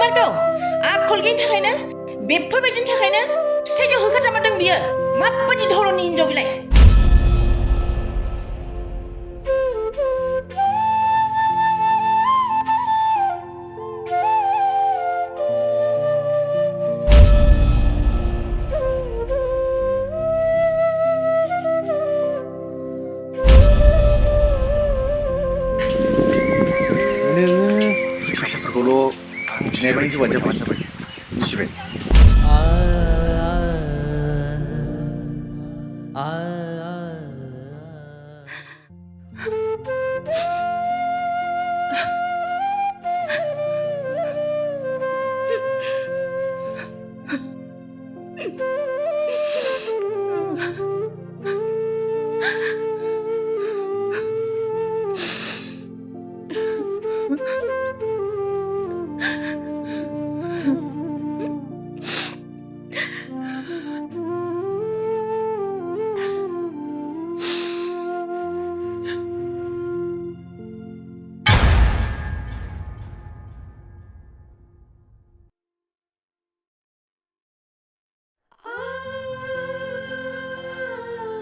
बुंथारगौ आखल गैयिनि थाखायनो बेफोरबायदिनि थाखायनो फिसाइजों होखारजामारदों बियो माबायदि धरननि हिनजाव बिलाय नोङो फैसाफोरखौल' आं बिनाय बायदि होबानो जाबाय बुजिबाय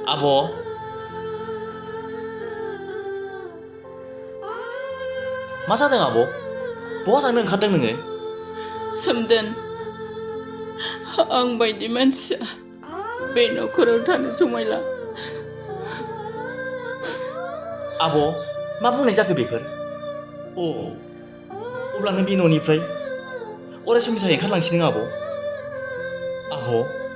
आब' मा जादों आब' बहा थांनो ओंखारदों नोङो सोमदोन आं बायदि मानसिया बे न'खराव थानो समायला आब' मा बुंनाय जाखो बेफोर अब्ला नों बे न'निफ्राय अराय समनि थाखाय ओंखारलांसै नों आब'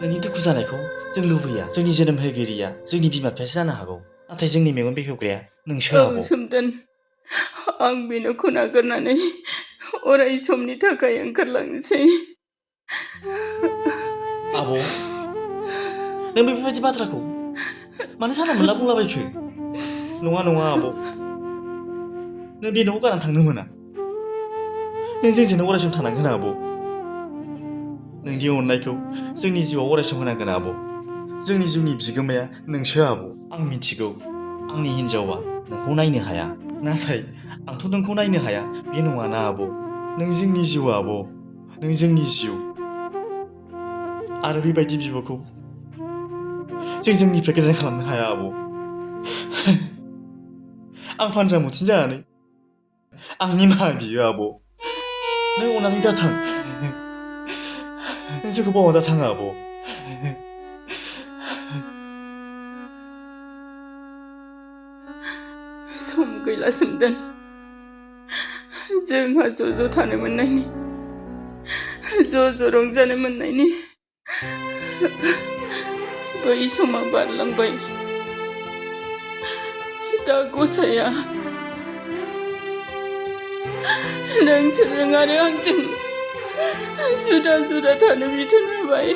नोंनि दुखु जानायखौ जों लुबैया जोंनि जोनोम होगिरिया जोंनि बिमा बिफायासो जानो हागौ नाथाय जोंनि मेगन बेखेवग्राया नोंसो औ आब' सोमदोन आं बे न'खौ नागारनानै अराय समनि थाखाय ओंखारलांसै आब' नों बेफोरबायदि बाथ्राखौ मानो जानला मोनला बुंलाबायखो नङा नङा आब' नों बे न'खौ गारनानै थांनो मोना नों जोंजोंनो अराय सम थानांगोन आब' नोंनि अननायखौ जोंनि जिउआव अराय सम होनांगोन आब' जोंनि जिउनि बिगोमाया नोंसो आब' आं मिथिगौ आंनि हिनजावा नोंखौ नायनो हाया नाथाय आंथ' नोंखौ नायनो हाया बे नङाना आब' नों जोंनि जिउ आब' नों जोंनि जिउ आरो बेबायदि बिब'खौ जों जोंनिफ्राय गोजान खालामनो हाया आब' आं फानजामुथि जानानै आं निमाहा बियो आब' नों अननानै दाथां नों जोंखौ बावना दाथां आब' सम गैला सोमदोन जोंहा ज' ज' थानो मोननायनि ज' ज' रंजानो मोननायनि बै समा बारलांबाय दा गसाया नोंसोरजों आरो आंजों जुदा जुदा थानो बिथोन होबाय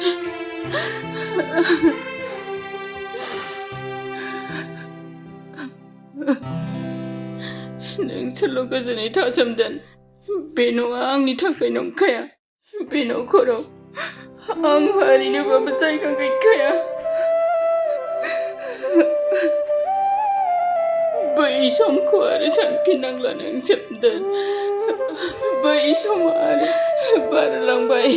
नोंसोरल' गोजोनै था सोमदोन बे न'आ आंनि थाखाय नंखाया बे न'खराव आं हारिनोबाबो जायगा गैखाया बै समखौ आरो सानफिननांला नों सोमदोन बै समा आरो बारलांबाय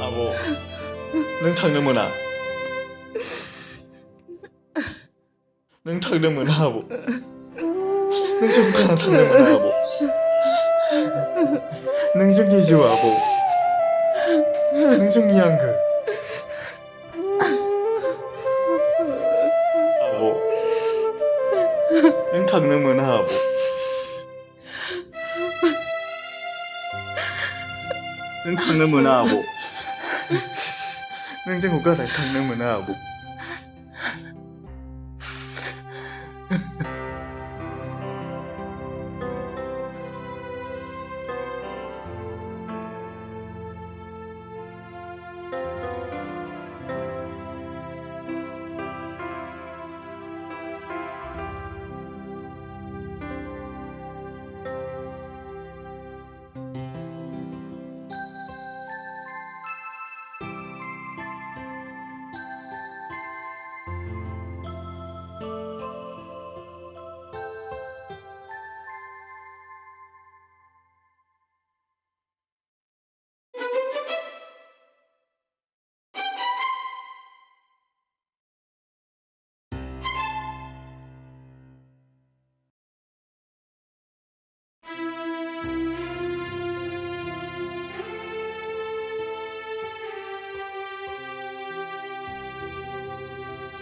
आब' नों थांनो मोना नों थांनो मोना आब' नों जोंखौ गारना थांनो मोना आब' नों जोंनि जिउ आब' नों जोंनि आंगो आब' नों थांनो मोना आब' नों थांनो मोना आब' नों जोंखौ गारनानै थांनो मोना आब'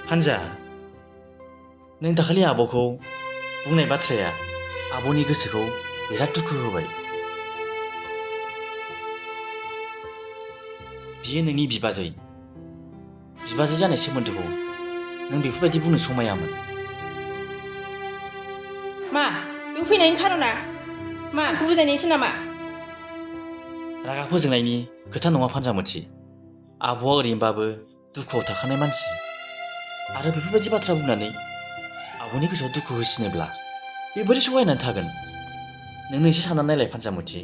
फानजा नों दाखालि आब'खौ बुंनाय बाथ्राया आब'नि गोसोखौ बिराद दुखु होबाय बियो नोंनि बिबाजै जानाय सोमोन्दोखौ नों बेफोरबायदि बुंनो समायामोन मा बेयाव फैनायनि खार'ना मा आंखौ बुजायनायसो नामा रागा फोजोंनायनि खोथा नङा फानजामुथि आब'आ ओरैनोबाबो दुखुआव थाखानाय मानसि आरो बेफोरबायदि बाथ्रा बुंनानै आब'नि गोसोआव दुखु होसिनोब्ला बे बोरै सहायनानै थागोन नोंनो एसे साननानै नायलाय फानजामुथि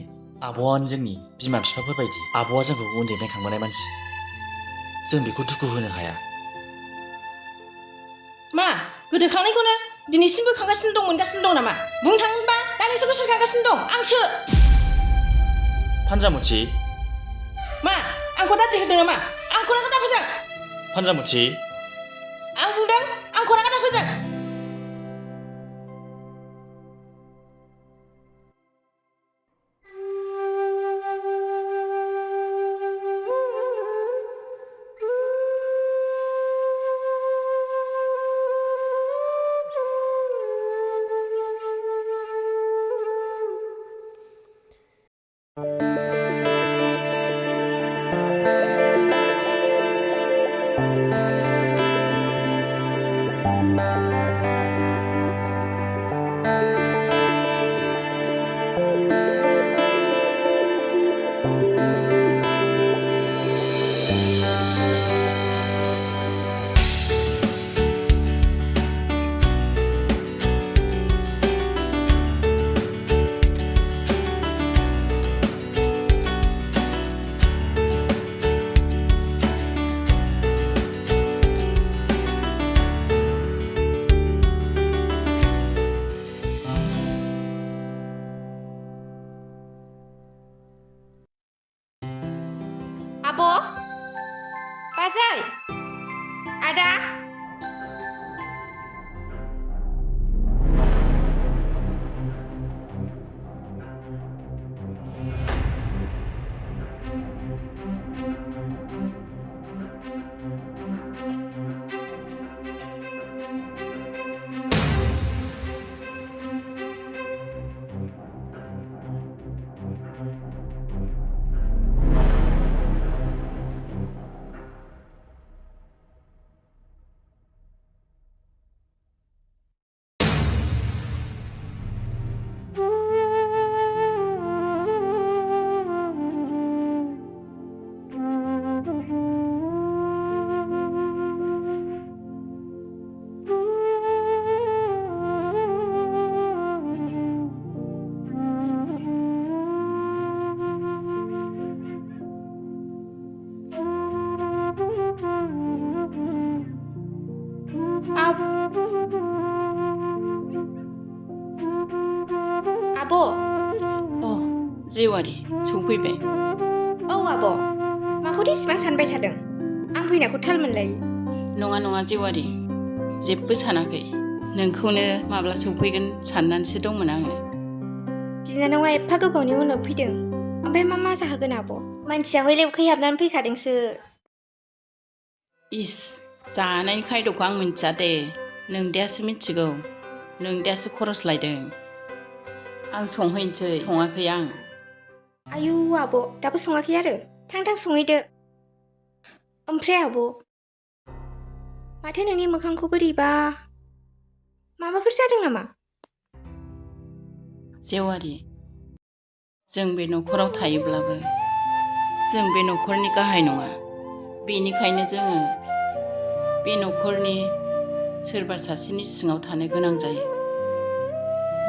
आब'आनो जोंनि बिमा बिफाफोर बायदि आब'आ जोंखौ उन्दैनिफ्राय खांबोनाय मानसि जों बेखौ दुखु होनो हाया मा गोदोखांनायखौनो दिनैसिमबो खांगासिनो दं मोनगासिनो दं नामा बुंनो थाङोबा दा नोंसोरबो सोर खांगासिनो दं आंसो फानजामुथि मा आंखौ दाद्रि होदों नामा आंखौ रागा दाफोजों फानजामुथि आं बुंदों आंखौ रागा दाफोजों आब' बाजै आदा आब' अ जेवारि सफैबाय औ आब' माखौथो इसिबां सानबाय थादों आं फैनायखौ थाल मोनलायो नङा जेवारि जेबो सानाखै नोंखौनो माब्ला सफैगोन साननानैसो दंमोन आङो बिनानावा एफा गोबावनि उनाव फैदों ओमफ्राय मा जाहोगोन आब' मानसिया हयले उखैहाबनानै फैखादोंसो इस जानायनि खायद'खौ आं मिन्थिया दे नोंदायासो मिथिगौ नोंदायासो खरस लायदों आं संहैनोसै सङाखै आं आयु आब' दाबो सङाखै आरो थां संहैदो ओमफ्राय आब' माथो नोंनि मोखांखौ बोरैबा माबाफोर जादों नामा जेवारि जों बे न'खराव थायोब्लाबो जों बे न'खरनि गाहाय नङा बेनिखायनो जोङो बे न'खरनि सोरबा सासेनि सिङाव थानो गोनां जायो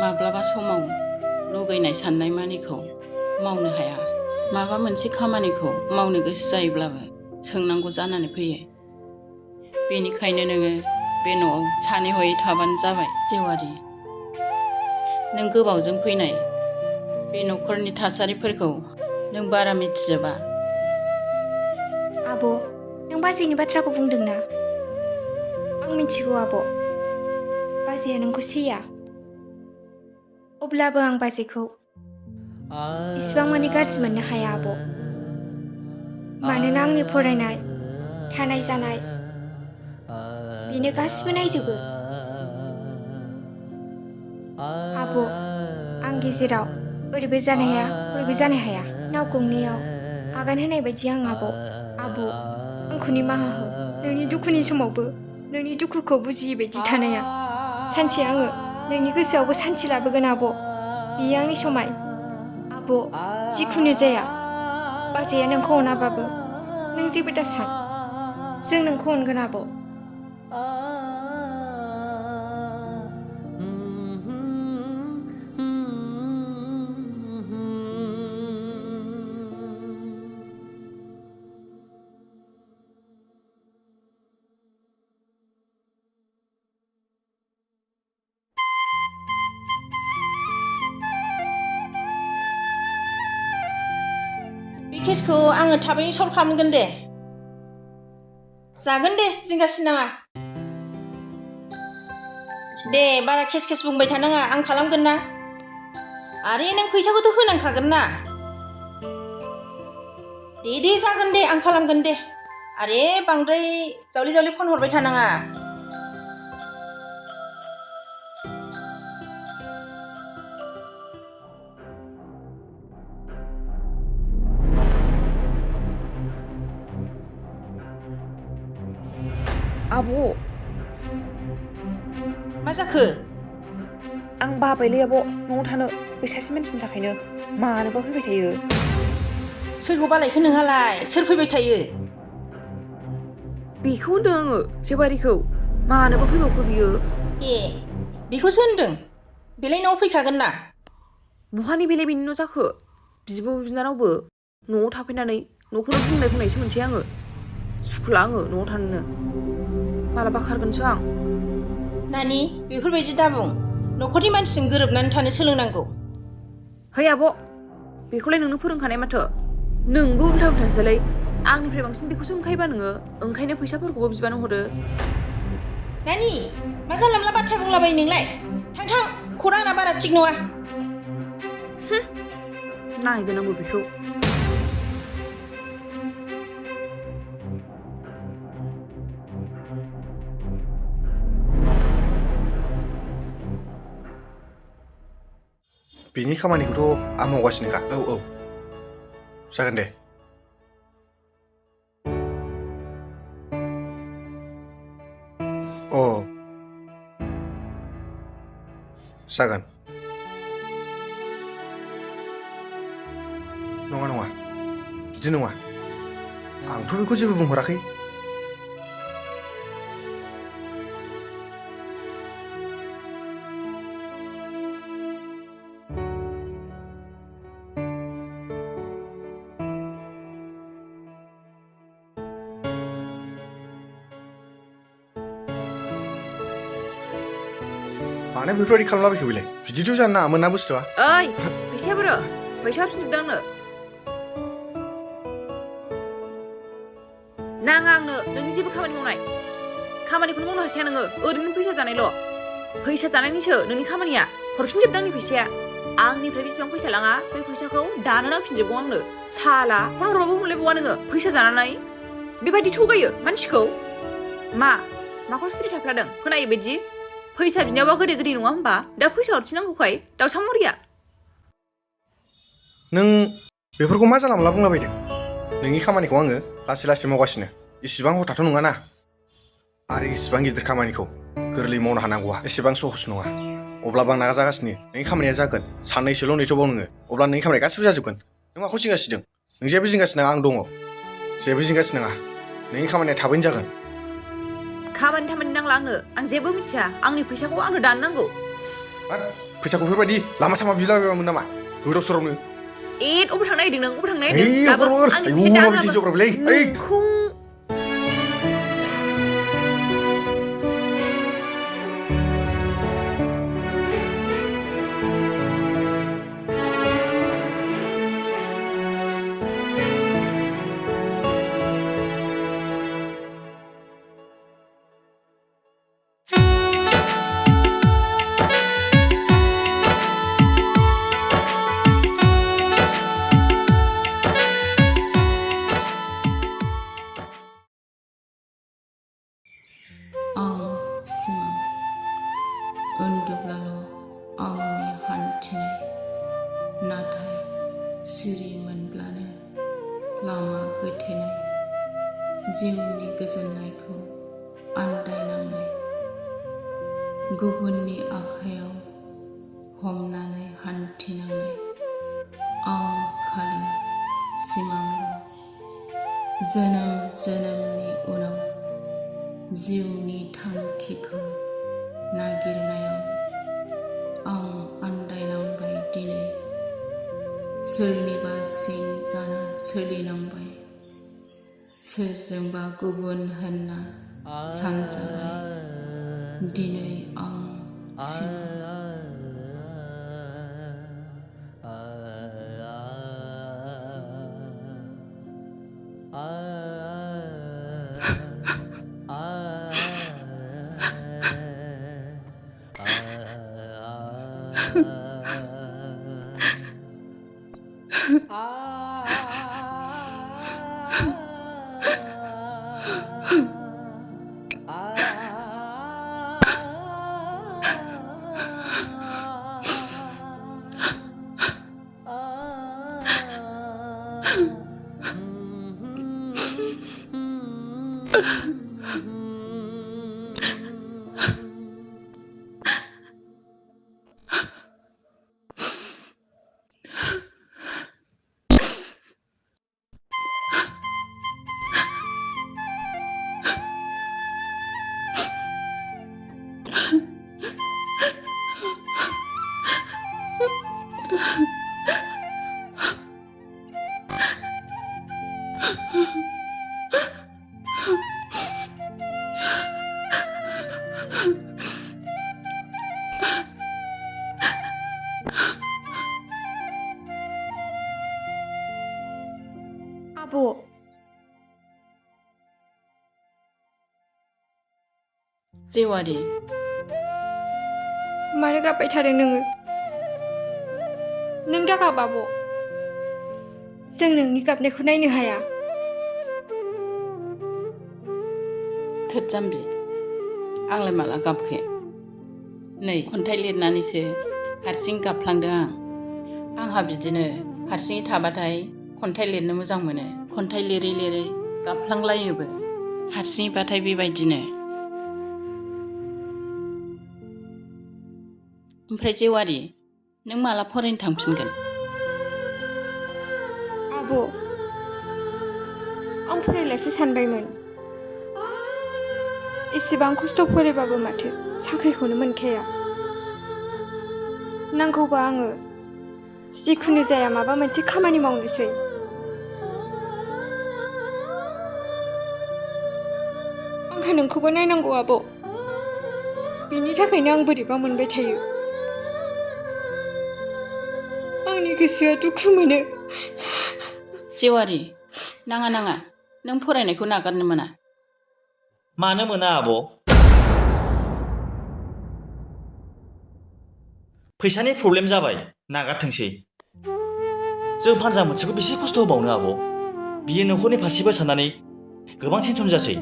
माब्लाबा समाव लुगैनाय साननाय मानिखौ मावनो हाया माबा मोनसे खामानिखौ मावनो गोसो जायोब्लाबो सोंनांगौ जानानै फैयो बेनिखायनो नोङो बे न'आव सानै हयै थाबानो जाबाय जेवारि नों गोबावजों फैनाय बे न'खरनि थासारिफोरखौ नों बारा मिथिजोबा आब' नों बाजैनि बाथ्राखौ बुंदों ना आं मिथिगौ आब' बाजैया नोंखौ सैया अब्लाबो आं बाजैखौ इसिबां माने गाज्रि मोननो हाया आब' मानोना आंनि फरायनाय थानाय जानाय बेनो गासिबो नायजोबो आब' आं गेजेराव ओरैबो जानो हाया ओरैबो जानो हाया नाव गंनैयाव आगान होनाय बायदि आं आब' आंखौ निमाहा हो नोंनि दुखुनि समावबो नोंनि दुखुखौ बुजियै बायदि थानाया सानसे आङो नोंनि गोसोआवबो सान्थि लाबोगोन आब' बेयो आंनि समाय आब' जिखुनु जाया बाजैया नोंखौ अनाबाबो नों जेबो दासान जों नोंखौ अनगोन आब' बे केसखौ आङो थाबैनो सल्भ खालामगोन दे जागोन दे जिंगासिनो नाङा दे बारा केस बुंबाय थानाङा आं खालामगोन ना आरे नों फैसाखौथ' होनांखागोन ना दे जागोन दे आं खालामगोन दे आरे बांद्राय जावले फन हरबाय थानाङा आब' मा जाखो आं बाबायलै आब' न'आव थानो बै सासे मानसिनि थाखायनो मानोबा फैबाय थायो सोरखौ बालायखो नोंहालाय सोर फैबाय थायो बेखौ होनदों आङो जेवारिखौ मानोबा फैबावखो बियो ए बेखौसो होनदों बेलाय न'आव फैखागोन ना बहानि बेलाय बेनि न' जाखो बिब' बिनानावबो न'आव थाफैनानै न'खौनो बुंनायसो मोनसै आङो सुखुला आङो न'आव थानोनो मालाबा खारगोनसो आं नानि बेफोरबायदि दाबुं न'खरनि मानसिजों गोरोबनानै थानो सोलोंनांगौ है आब' बेखौलाय नोंनो फोरोंखानाय माथो नोंबो उल्थासोलै आंनिफ्राय बांसिन बेखौसो ओंखायबा नोङो ओंखायनो फैसाफोरखौबो बिबानो हरो नानि मा जानला मोनला बाथ्रा बुंलाबायो नोंलाय थां खौरांना बारा थिग नङा नायगोन आंबो बेखौ बिनि खामानिखौथ' आं मावगासिनोखा औ जागोन दे जागोन नङा बिदि नङा आंथ' बेखौ जेबो बुंहराखै मानो बेफोरबायदि खालामलाबायखो बेलाय बिदिथ' जानो नाङामोन ना बुस्थुआ ओइ फैसाया बोरो फैसा हरफिनजोबदों आंनो नाङा आंनो नोंनि जेबो खामानि मावनाय खामानिखौनो मावनो हाखाया नोङो ओरैनो फैसा जानायल' फैसा जानायनिसो नोंनि खामानिया हरफिनजोबदों आंनि फैसाया आंनिफ्राय बेसेबां फैसा लाङा बे फैसाखौ दानो नांफिनजोबगौ आंनो साला फन हरबाबो हमलायबावा नोङो फैसा जानानै बेबायदि थगायो मानसिखौ माखौ सिरि थाफ्लादों खोनायो बायदि फैसा बिनायावबा गोदै नङा होमबा दा फैसा हरफिननांगौखाय दाउसा मरिया नों बेफोरखौ मा जानला मोनला बुंलाबायदों नोंनि खामानिखौ आङो लासै मावगासिनो इसिबां हथाथ' नङा ना आरो इसिबां गिदिर खामानिखौ गोरलै मावनो हानांगौआ एसेबां सहस नङा अब्लाबो आं नाजागासिनो नोंनि खामानिया जागोन साननैसोल' नेथ'बाव नोङो अब्ला नोंनि खामानिया गासिबो जाजोबगोन नों माखौ जिंगासिदों नों जेबो जिंगासिनाङा आं दङ जेबो जिंगासिनाङा नोंनि खामानिया थाबैनो जागोन खामानि नांला आं जेबो मिथिया आंनि फैसाखौ आंनो दाननांगौ फैसाखौ बेफोरबायदि लामा सामा बिलाबायामोन नामा गोदाव सोरावनो अबाव थांनो नागिरदों नों अबाव थांनो नागिरदों आंनि फैसा नोंखौ सिरि मोनब्लानो लामा गोथेनाय जिउनि गोजोननायखौ आन्दायनांनाय गुबुननि आखायाव हमनानै हान्थिनांनाय आं खालि सिमांल' जोनोम जोनोमनि उनाव जिउनि थांखिखौ नागिरनायाव आं आन्दायनांबाय दिनै सोरनिबा सिं जाना सोलिनांबाय सोरजोंबा गुबुन होनना सानजाबाय दिनै आं सिमां आब' जेवारि मानो गाबबाय थादों नोङो नों दा गाब आब' जों नोंनि गाबनायखौ नायनो हाया थोद जाम्बि आंलाय माला गाबखो नै खन्थाइ लिरनानैसो हारसिं गाबफ्लांदों आंहा बिदिनो हारसिङै थाबाथाय खन्थाइ लिरनो मोजां मोनो खन्थाइ लिरै लिरै गाबफ्लांलायोबो हारसिङैबाथाय बेबायदिनो ओमफ्राय जेवारि नों माला फरायनो थांफिनगोन आब' आं फरायलासो सानबायमोन एसेबां खस्थ' फरायबाबो माथो साख्रिखौनो मोनखाया नांगौबा आङो जिखुनु जाया माबा मोनसे खामानि मावनोसै आंहा नोंखौबो नायनांगौ आब' बिनि थाखायनो आं बोरैबा मोनबाय थायो आंनि गोसोआ दुखु मोनो जेवारि नाङा नाङा नों फरायनायखौ नागारनो मोना मानो मोना आब' फैसानि प्रब्लेम जाबाय नागारथोंसै जों फानजा मोनसेखौ बेसे खस्थ' होबावनो आब' बियो न'खरनि फारसेबो साननानै गोबां टेनसन जासै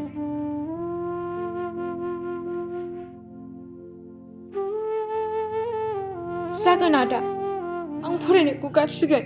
जागोन आदा आं फरायनायखौ गारसिगोन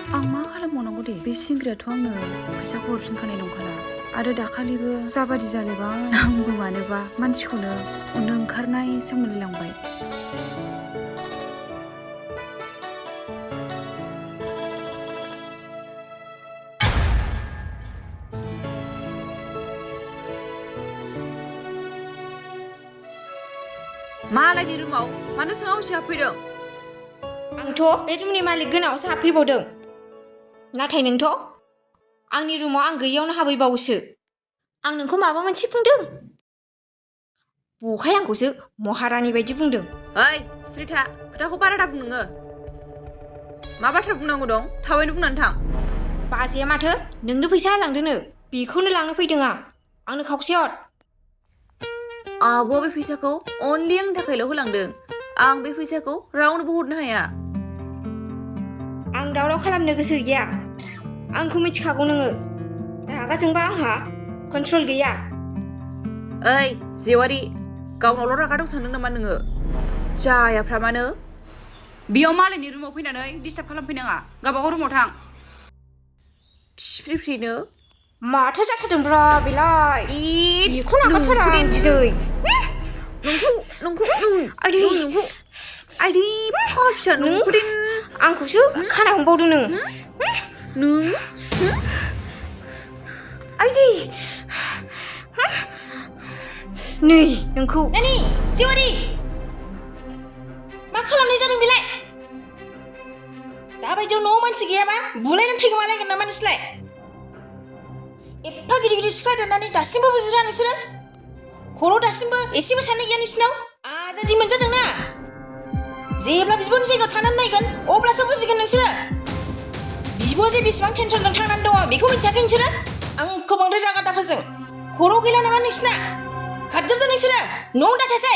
आं मा खालामबावनांगौ दे बे सिंग्रायाथ' आंनो फैसाखौ हरफिनखानाय नंखाला आरो दाखालिबो जाबादि जालायबा आंबो मानोबा मानसिखौनो अननो ओंखारनायसो मोनलायलांबाय मालायनि रुमाव मानो सिङाव हरसे हाबफैदों आंथ' बे रुमनि मालिक गोनाङावसो हाबफैबावदों नाथाय नोंथ' आंनि रुमाव आं गैयियावनो हाबैबावोसो आं नोंखौ माबा मोनसे बुंदों बहाय आंखौसो महारानि बायदि बुंदों ओइ स्रिथा खोथाखौ बारा दा बुं नोङो मा बाथ्रा बुंनांगौ दं थाबैनो बुंनानै थां बाजैया माथो नोंनो फैसा होलांदोंनो बेखौनो लांनो फैदों आंनो खावसे हर आब'आ बे फैसाखौ अनलि आंनि थाखायल' होलांदों आं बे फैसाखौ रावनोबो हरनो हाया आं दावराव खालामनो गोसो गैया आंखौ मिथिखागौ नोङो रागा जोंबा आंहा कन्ट्रल गैया ओइ जेवारि गावनावल' रागा दं सानदों नामा नोङो जायाफ्रा मानो बेयाव मालायनि रुमाव फैनानै डिस्टार्ब खालामफैनाङा गावबागाव रुमाव थां फ्रिनो माथो जाथारदोंब्रा बेलाय बेखौ नागारथारा आं दिनै आइदि फिसा आंखौसो खाना हमबावदों नों आइदि नै नोंखौ नानि जेवारि मा खालामनाय जादों बेलाय दाबायदियाव न'आव मानसि गैयाबा बुलायनानै थैगोमालायगोन नामा नोंसोरलाय एफा गिदिर गिदिर सिख्ला देरनानै दासिमबो बुजिरा नोंसोरो खर' दासिमबो एसेबो साननाय गैया नोंसिनाव आजादि मोनजादोंना जेब्ला बिब'नि जायगायाव थानानै नायगोन अब्लासो बुजिगोन नोंसोरो बिब' जे बेसेबां टेनसनजों थांनानै दङ बेखौ मिथियाखै नोंसोरो आंखौ बांद्राय रागा दाफोजों खर' गैला नामा नोंसिना खारजोबदो नोंसोरो न'आव दाथासै